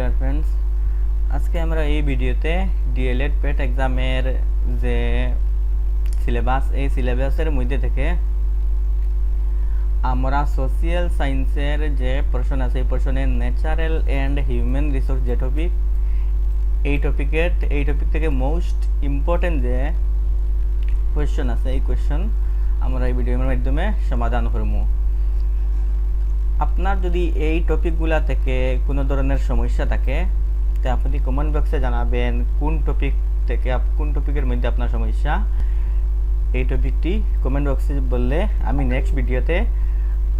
Dear friends, আজকে আমরা এই ভিডিওতে ডিএলএড পেট এক্সামের যে সিলেবাস, এই সিলেবাসের মধ্যে থেকে আমরা সোশিয়াল সায়েন্সের যে পোর্শন আছে এই পোর্শনের ন্যাচারাল অ্যান্ড হিউম্যান রিসোর্স যে টপিক, এই টপিক থেকে মোস্ট ইম্পর্টেন্ট যে কোয়েশ্চন আছে এই কোয়েশ্চন আমরা এই ভিডিওর মাধ্যমে সমাধান করব। আপনার যদি এই টপিকগুলা থেকে কোনো ধরনের সমস্যা থাকে তো আপনি কমেন্ট বক্সে জানাবেন কোন টপিকের মধ্যে আপনার সমস্যা। এই টপিকটি কমেন্ট বক্সে বললে আমি নেক্সট ভিডিওতে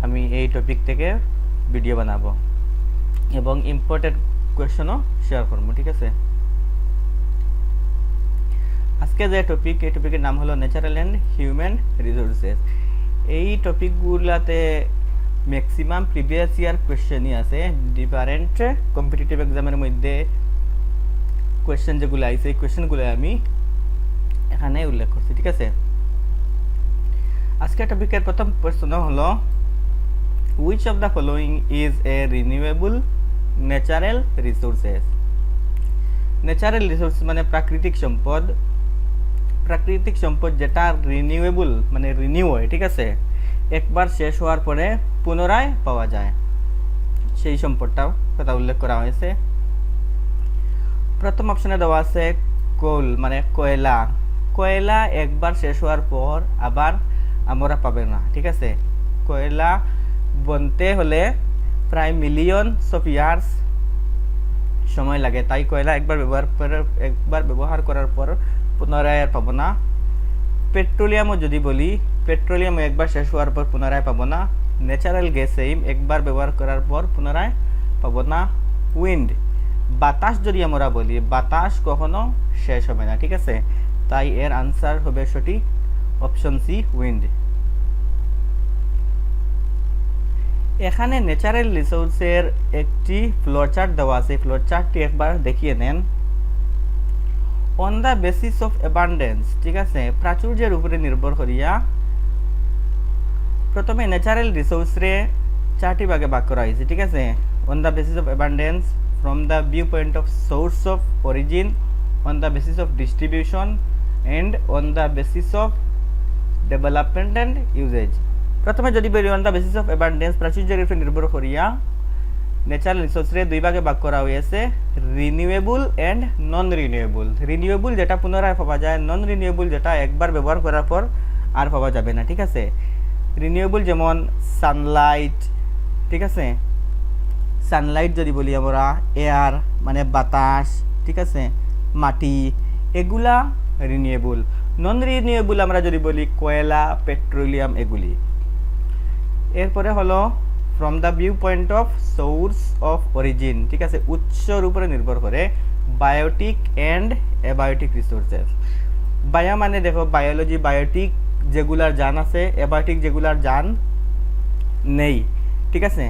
আমি এই টপিক থেকে ভিডিও বানাবো এবং ইম্পর্টেন্ট কোয়েশ্চনও শেয়ার করবো। ঠিক আছে, আজকে যে টপিক, এই টপিকের নাম হলো ন্যাচারাল অ্যান্ড হিউম্যান রিসোর্সেস। এই টপিকগুলাতে ম্যাক্সিমাম প্রিভিয়াস ইয়ার কোয়েশ্চেনই আছে। ডিফারেন্ট কম্পিটিটিভ এক্সামের মধ্যে কোয়েশ্চেন যেগুলো আছে এই কোয়েশ্চেনগুলো আমি এখানে উল্লেখ করছি। ঠিক আছে, আজকের টপিকের প্রথম প্রশ্ন হলো which of the following is a renewable natural resources. Natural resource মানে প্রাকৃতিক সম্পদ যেটা রিনিউয়েবল মানে রিনিউ হয়। ঠিক আছে, একবার শেষ হওয়ার পরে পুনরায় পাওয়া যায়, সেই সম্পদটাও কথা উল্লেখ করা হয়েছে। প্রথম অপশনে দেওয়া আছে কোল মানে কয়লা একবার শেষ হওয়ার পর আবার আমরা পাবে না। ঠিক আছে, কয়লা বনতে হলে প্রায় মিলিয়নস অফ ইয়ার্স সময় লাগে, তাই কয়লা একবার ব্যবহার করার পর পুনরায় আর পাবো না। পেট্রোলিয়ামও যদি বলি, পেট্রোলিয়াম একবার শেষ হওয়ার পর পুনরায় পাবো না। ন্যাচারাল গ্যাস একবার ব্যবহার করার পর পুনরায় পাবো না। উইন্ড বাতাস যদি আমরা বলি, বাতাস কখনো শেষ হবে না। ঠিক আছে, তাই এর আনসার হবে সঠিক অপশন সি, উইন্ড। এখানে ন্যাচারাল রিসোর্সের একটি ফ্লোচার্ট দেওয়া আছে, ফ্লোচার্টটি একবার দেখিয়ে নেন। On the basis of abundance, ঠিক আছে, প্রাচুর্যের উপরে নির্ভর করিয়া প্রথমে ন্যাচারাল রিসোর্সরে চারটি ভাগে ভাগ করা হয়েছে। ঠিক আছে, on the basis of abundance, from the view point of source of origin, on the basis of distribution and on the basis of development and usage. প্রথমে যদি বলি on the basis of abundance, প্রাচুর্যের উপরে নির্ভর করিয়া natural রিসোর্সরে দুই ভাগে ভাগ করা হয়েছে, renewable and non renewable. Renewable যেটা পুনরায় পাওয়া যায়, নন রিনিউয়েবল যেটা একবার ব্যবহার করার পর আর পাওয়া যাবে না। ঠিক আছে, রিনিউয়েবল যেমন সানলাইট। ঠিক আছে, সানলাইট যদি বলি আমরা, এয়ার মানে বাতাস, ঠিক আছে, মাটি, এগুলা রিনিউয়েবল। নন রিনিউয়েবল আমরা যদি বলি কয়লা, পেট্রোলিয়াম, এগুলি। এরপরে হলো from the view point of source of origin. ঠিক আছে, উৎসর উপরে নির্ভর করে biotic and abiotic resources. Bio মানে দেখো বায়োলজি, বায়োটিক যেগুলার জান আছে, অ্যাবায়োটিক যেগুলার জান নেই। ঠিক আছে,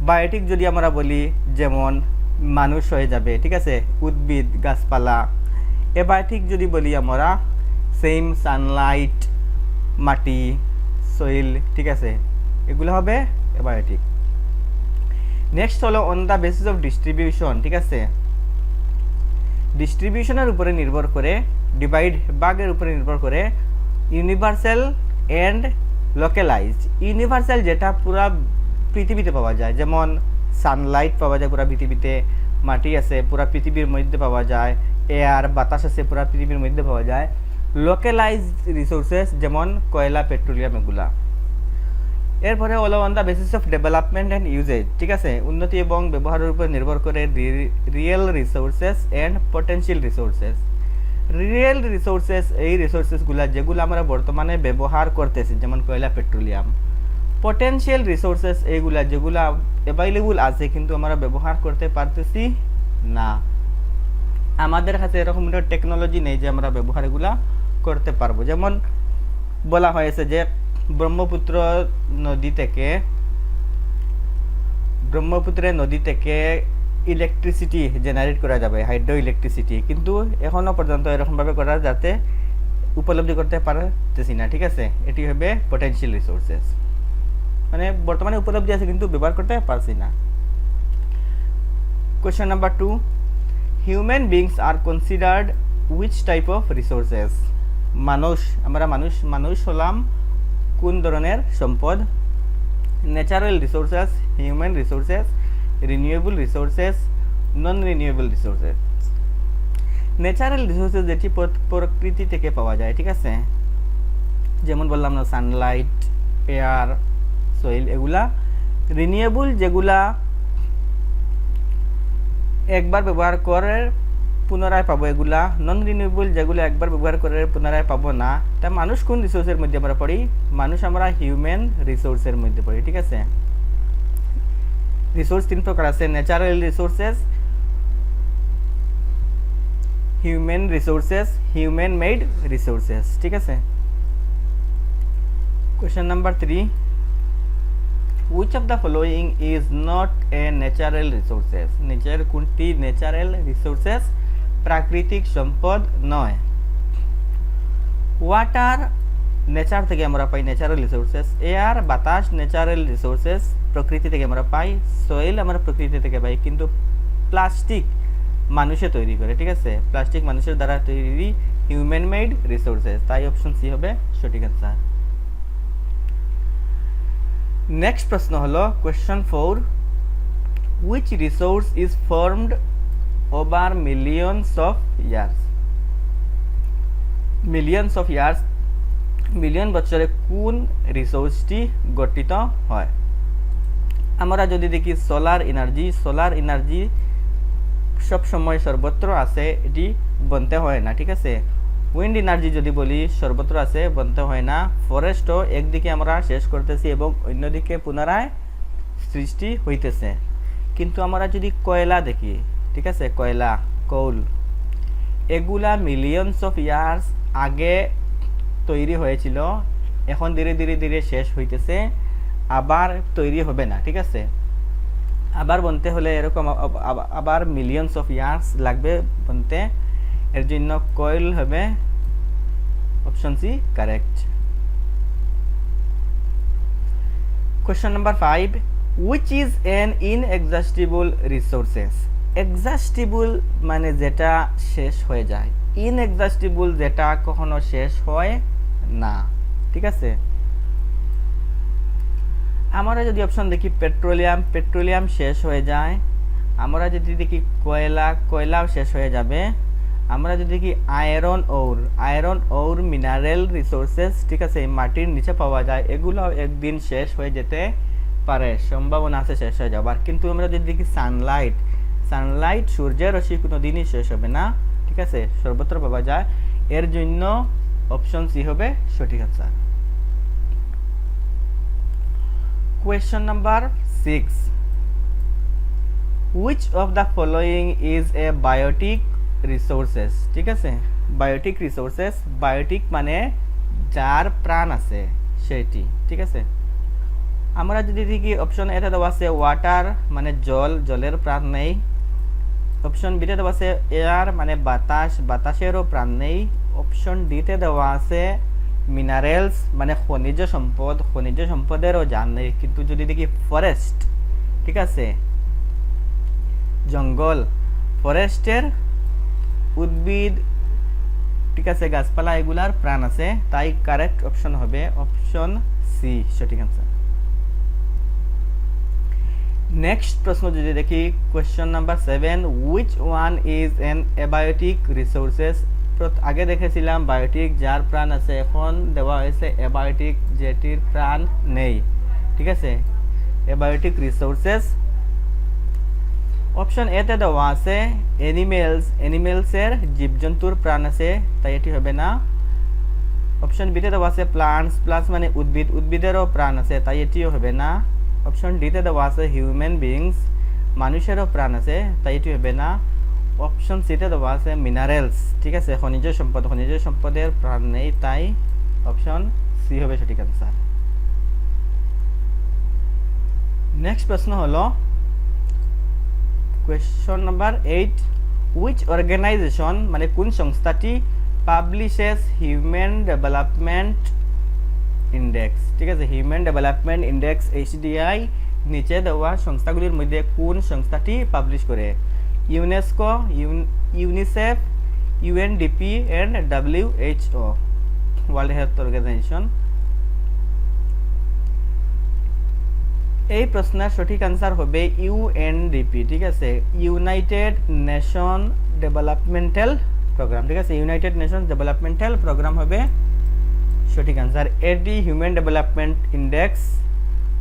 বায়োটিক যদি আমরা বলি যেমন মানুষ হয়ে যাবে, ঠিক আছে, উদ্ভিদ, গাছপালা। অ্যাবায়োটিক যদি বলি আমরা সেম সানলাইট, মাটি, সয়েল, ঠিক আছে, এগুলো হবে অ্যাবায়োটিক। নেক্সট হলো on the basis of distribution. ঠিক আছে, ডিস্ট্রিবিউশনের উপরে নির্ভর করে, ভাগের উপরে নির্ভর করে ইউনিভার্সাল অ্যান্ড লোকালাইজড। ইউনিভার্সাল যেটা পুরা পৃথিবীতে পাওয়া যায়, যেমন সানলাইট পাওয়া যায় পুরা পৃথিবীতে, মাটি আছে পুরা পৃথিবীর মধ্যে পাওয়া যায়, এয়ার বাতাস আছে পুরা পৃথিবীর মধ্যে পাওয়া যায়। লোকালাইজড রিসোর্সেস যেমন কয়লা, পেট্রোলিয়াম, এগুলা। এরপরে হলো on the basis of development and uses. ঠিক আছে, উন্নতি এবং ব্যবহারের উপর নির্ভর করে real resources and potential resources. Real resources এই রিসোর্সেসগুলা যেগুলো আমরা বর্তমানে ব্যবহার করতেছি, যেমন কয়লা, পেট্রোলিয়াম। পটেনশিয়াল রিসোর্সেস এইগুলা যেগুলা অ্যাভেলেবল আছে কিন্তু আমরা ব্যবহার করতে পারতেছি না, আমাদের কাছে এরকম টেকনোলজি নেই যে আমরা ব্যবহার এগুলা করতে পারবো। যেমন বলা হয়েছে যে ব্রহ্মপুত্রের নদী থেকে ইলেকট্রিসিটি জেনারেট করা যাবে, হাইড্রো ইলেকট্রিসিটি, কিন্তু এখনো পর্যন্ত এরকমভাবে করা যাতে উপলব্ধি করতে পারতেছি না। ঠিক আছে, এটি হবে পটেনশিয়াল রিসোর্সেস, মানে বর্তমানে উপলব্ধি আছে কিন্তু ব্যবহার করতে পারছি না। Question number 2. Human beings are considered which type of resources? আমরা মানুষ হলাম কোন ধরনের সম্পদ? Natural resources, human resources, renewable resources, নন রিনিউয়েবল রিসোর্সেস। ন্যাচারাল রিসোর্সেস যেটি প্রকৃতি থেকে পাওয়া যায়, ঠিক আছে, যেমন বললাম না, সানলাইট, এয়ার, সয়েল, এগুলা। রিনিউয়েবল যেগুলা একবার ব্যবহার করে পুনরায় পাবো, এগুলা। নন রিনিউয়েবল যেগুলো একবার ব্যবহার করে পুনরায় পাবো না। তা মানুষ কোন রিসোর্সের মধ্যে আমরা পড়ি? মানুষ আমরা হিউম্যান রিসোর্সের মধ্যে পড়ি, ঠিক আছে। রিসোর্স তিন প্রকার আছে: natural resources, human resources, human made resources, ঠিক আছে। Question number 3. Which of the following is not a natural resources? নিচের কোনটি ন্যাচারাল রিসোর্সেস, প্রাকৃতিক সম্পদ নয়? ওয়াটার নেচার থেকে আমরা পাই, ন্যাচারাল রিসোর্সেস। এয়ার, বাতাস, ন্যাচারাল রিসোর্সেস, প্রকৃতি থেকে আমরা পাই। সয়েল আমরা প্রকৃতি থেকে পাই। কিন্তু প্লাস্টিক মানুষে তৈরি করে, ঠিক আছে। প্লাস্টিক মানুষের দ্বারা তৈরি, হিউম্যান মেড রিসোর্সেস। তাই অপশন সি হবে সঠিক অ্যান্সার। নেক্সট প্রশ্ন হলো question 4. Which resource is formed over millions of years? Millions of years, million বছরে কোন রিসোর্সটি গঠিত হয়? আমরা যদি দেখি সোলার এনার্জি সব সময় সর্বত্র আছে, এটি বনতে হয় না, ঠিক আছে। উইন্ড এনার্জি যদি বলি সর্বত্র আছে, বনতে হয় না। ফরেস্টও একদিকে আমরা শেষ করতেছি এবং অন্যদিকে পুনরায় সৃষ্টি হইতেছে। কিন্তু আমরা যদি কয়লা দেখি, ঠিক আছে, কয়লা, কোল, এগুলা মিলিয়নস অফ ইয়ার্স আগে তৈরি হয়েছিল, এখন ধীরে ধীরে শেষ হইতেছে, আবার তৈরি হবে না, ঠিক আছে। আবার বনতে হলে এরকম আবার মিলিয়নস অফ ইয়ার্স লাগবে বনতে। এর জন্য কয়েল হবে option C correct. Question number 5. Which is an inexhaustible resources? Exhaustible মানে যেটা শেষ হয়ে যায়, ইনএক্সহস্টিবল যেটা কখনো শেষ হয় না, ঠিক আছে। আমরা যদি অপশন দেখি পেট্রোলিয়াম শেষ হয়ে যায়। আমরা যদি দেখি কয়লাও শেষ হয়ে যাবে। আমরা যদি দেখি আয়রন ওর মিনারেল রিসোর্সেস, ঠিক আছে, মাটির নিচে পাওয়া যায়, এগুলো একদিন শেষ হয়ে যেতে পারে, সম্ভাবনা আছে শেষ হয়ে যাবার। কিন্তু আমরা যদি দেখি সানলাইট সূর্যের রশ্মি কোনো দিনই শেষ হবে না, ঠিক আছে, সর্বত্র পাওয়া যায়। এর জন্য অপশন সি হবে সঠিক answer. Question number 6. Which of the following is a biotic resources? ঠিক আছে, বায়োটিক রিসোর্সেস, বায়োটিক মানে যার প্রাণ আছে সেটি, ঠিক আছে। আমরা যদি দেখি অপশন এতে দেওয়া আছে ওয়াটার মানে জলের প্রাণ নেই। অপশন বিতে দেওয়া আছে এয়ার মানে বাতাসেরও প্রাণ নেই। অপশন ডিতে দেওয়া আছে মিনারেলস মানে খনিজ সম্পদেরও জান নেই। কিন্তু যদি দেখি ফরেস্ট, ঠিক আছে, জঙ্গল, ফরেস্টের উদ্ভিদ, ঠিক আছে, গাছপালা, এগুলার প্রাণ আছে। তাই কারেক্ট অপশন হবে অপশন সি সঠিক আনসার। নেক্সট প্রশ্ন যদি দেখি question number 7. Which one is an abiotic resources? আগে দেখেছিলাম বায়োটিক যার প্রাণ আছে, এখন দেওয়া হয়েছে অ্যাবায়োটিক যেটির প্রাণ নেই, ঠিক আছে। অ্যাবায়োটিক রিসোর্সেস অপশন এতে দেওয়া আছে এনিমেলসের জীবজন্তুর প্রাণ আছে, তাই এটি হবে না। অপশন বিতে দেওয়া আছে প্লান্টস মানে উদ্ভিদেরও প্রাণ আছে, তাই এটিও হবে না। অপশন ডিতে দেওয়া আছে হিউম্যান বিংস মানুষেরও প্রাণ আছে, তাই এটি হবে না। অপশন সিতে দেওয়া আছে মিনারেলস, ঠিক আছে, খনিজ সম্পদের প্রাণ নেই, তাই অপশন সি হবে সঠিক আনসার। নেক্সট প্রশ্ন হলো কোয়েশ্চন নাম্বার 8. Which organization মানে কোন সংস্থাটি পাবলিশেস হিউম্যান ডেভেলপমেন্ট ইন্ডেক্স, ঠিক আছে, হিউম্যান ডেভেলপমেন্ট ইন্ডেক্স HDI নিচে দেওয়া সংস্থাগুলির মধ্যে কোন সংস্থাটি পাবলিশ করে? UNESCO, UNICEF, UNDP and WHO, world health organisation. এই প্রশ্নের সঠিক আনসার হবে ইউএনডিপি, ঠিক আছে, ইউনাইটেড নেশন ডেভেলপমেন্টাল প্রোগ্রাম, ঠিক আছে, ইউনাইটেড নেশন ডেভেলপমেন্টাল প্রোগ্রাম হবে সঠিক আনসার। এটি হিউম্যান ডেভেলপমেন্ট ইন্ডেক্স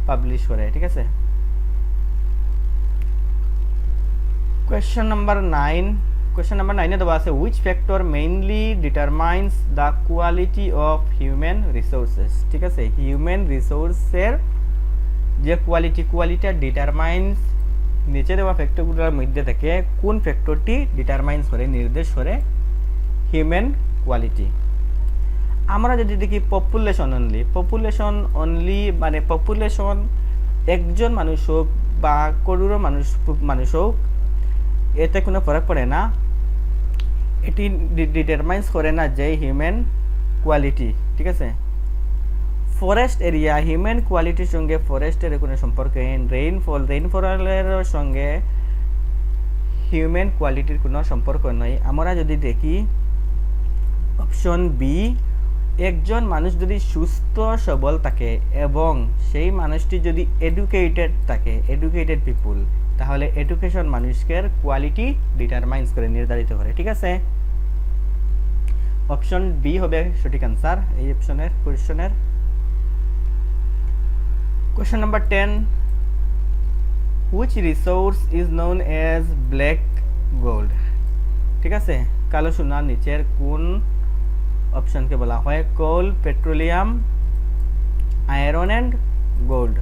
পাবলিশ করে, ঠিক আছে। কোয়েশ্চন নাম্বার 9, কোয়েশ্চন নাম্বার 9 এ দেওয়া আছে which factor mainly determines the quality of human resources, ঠিক আছে, হিউম্যান রিসোর্সের যে কোয়ালিটি ডিটারমাইন্স, নিচে দেওয়া ফ্যাক্টরগুলোর মধ্যে থেকে কোন ফ্যাক্টরটি ডিটারমাইন্স করে, নির্দেশ করে হিউম্যান কোয়ালিটি। আমরা যদি দেখি পপুলেশন অনলি মানে পপুলেশন একজন মানুষ হোক বা করোড়ো মানুষ হোক, এতে কোনো ফরক পড়ে না, এটি ডিটারমাইন্স করে না যে হিউম্যান কোয়ালিটি, ঠিক আছে। ফরেস্ট এরিয়া হিউম্যান কোয়ালিটির সঙ্গে ফরেস্টের কোনো সম্পর্ক নেই, রেইনফলের সঙ্গে হিউম্যান কোয়ালিটির কোনো সম্পর্ক নয়। আমরা যদি দেখি অপশন বি, একজন মানুষ যদি সুস্থ সবল থাকে এবং সেই মানুষটি যদি এডুকেটেড থাকে, এডুকেটেড পিপুল, তাহলে এডুকেশন মানুষের কোয়ালিটি ডিটারমাইন্স করে, নির্ধারিত করে, ঠিক আছে। অপশন বি হবে সঠিক আনসার এই অপশনের কোশ্চেনের। Question number 10, which resource is known as black gold, ঠিক আছে, কালো সোনার নিচের কোন অপশনকে বলা হয় কোল, পেট্রোলিয়াম, আয়রন এন্ড গোল্ড।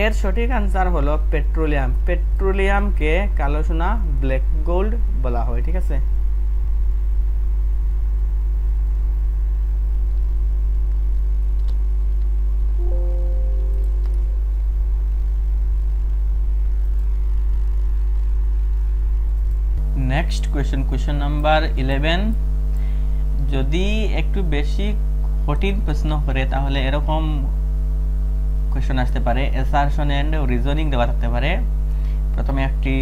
এর সঠিক আনসার হলো পেট্রোলিয়াম, পেট্রোলিয়ামকে কালো সোনা ব্ল্যাক গোল্ড বলা হয়, ঠিক আছে। নেক্সট কোয়েশ্চন নাম্বার 11, যদি একটু বেশি কঠিন প্রশ্ন করে তাহলে এরকম কোয়েশ্চন আসতে পারে, অ্যাসারশন এন্ড রিজনিং দেওয়া থাকতে পারে। প্রথমে একটি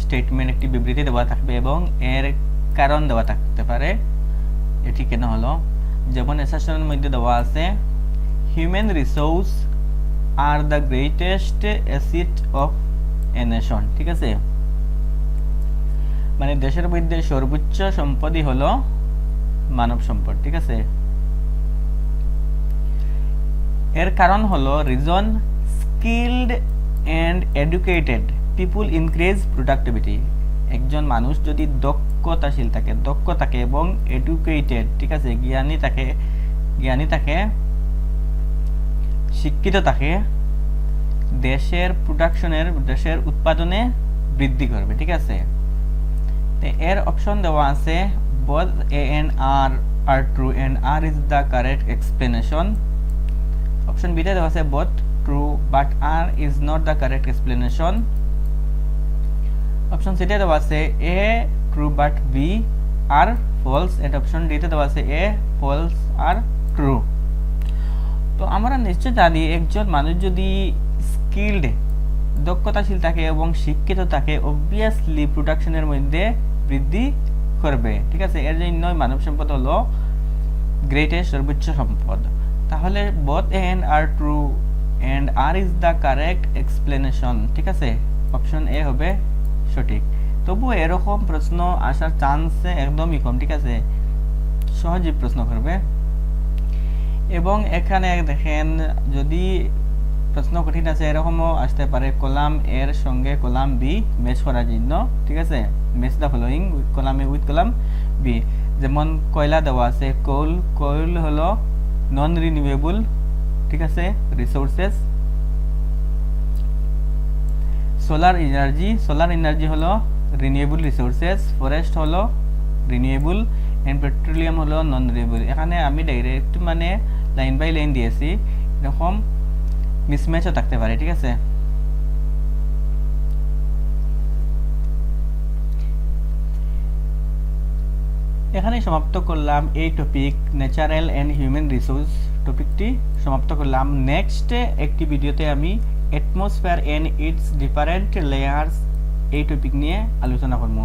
স্টেটমেন্ট, একটি বিবৃতি দেওয়া থাকবে এবং এর কারণ দেওয়া থাকতে পারে, এটি কেন হলো। যেমন অ্যাসারশনের মধ্যে দেওয়া আছে human resource are the greatest asset of a nation, ঠিক আছে, মানে দেশের মধ্যে সর্বোচ্চ সম্পদই হলো মানব সম্পদ, ঠিক আছে। এর কারণ হলো reason, skilled and educated people increase productivity. একজন মানুষ যদি দক্ষতাশীল থাকে, দক্ষ থাকে এবং এডুকেটেড, ঠিক আছে, জ্ঞানী থাকে, শিক্ষিত থাকে, দেশের প্রোডাকশনের, দেশের উৎপাদনে বৃদ্ধি করবে, ঠিক আছে। এর অপশন দেওয়া আছে both A and R are true and R is the correct explanation. Option B তে দেওয়া আছে both true but R is not the correct explanation. Option C তে দেওয়া আছে A true but B are false and option D তে দেওয়া আছে A false are true. তো আমরা নিশ্চয় জানি একজন মানুষ যদি স্কিলড, দক্ষতাশীল থাকে এবং শিক্ষিত থাকে, অবভিয়াসলি প্রোডাকশনের মধ্যে বৃদ্ধি করবে, ঠিক আছে। এর জন্যই মানব সম্পদ হলো গ্রেটেস্ট, সর্বোচ্চ সম্পদ। তাহলে both A and R true and R is the correct explanation, ঠিক আছে, অপশন এ হবে সঠিক। তবু এরকম প্রশ্ন আসার চান্স একদমই কম, ঠিক আছে, সহজই প্রশ্ন করবে। এবং এখানে দেখেন যদি প্রশ্ন কঠিন আছে এরকমও আসতে পারে, কলাম এর সঙ্গে কলাম বি ম্যাচ করার জন্য, ঠিক আছে, match the following column A with column B. যেমন কয়লা দেওয়া আছে, কোল হলো নন রিনিউয়েবল, ঠিক আছে, রিসোর্সেস। সোলার এনার্জি হলো রিনিউয়েবল রিসোর্সেস, ফরেস্ট হলো রিনিউয়েবল এন্ড পেট্রোলিয়াম হলো নন রিনিউয়েবল। এখানে আমি ডাইরেক্ট মানে লাইন বাই লাইন দিয়েছি, এরকম মিসম্যাচও থাকতে পারে, ঠিক আছে। এখানে সমাপ্ত করলাম এই topic, natural and human resource টপিকটি সমাপ্ত করলাম। নেক্সট একটি ভিডিওতে আমি atmosphere and its different layers এই টপিক নিয়ে আলোচনা করবো।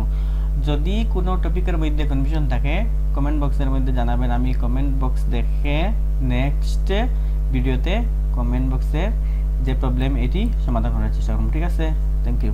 যদি কোনো টপিকের মধ্যে কনফিউশন থাকে কমেন্ট বক্সের মধ্যে জানাবেন, আমি কমেন্ট বক্স দেখে নেক্সট ভিডিওতে কমেন্ট বক্সে যে প্রবলেম এটি সমাধান করার চেষ্টা করব। ঠিক আছে, থ্যাংক ইউ।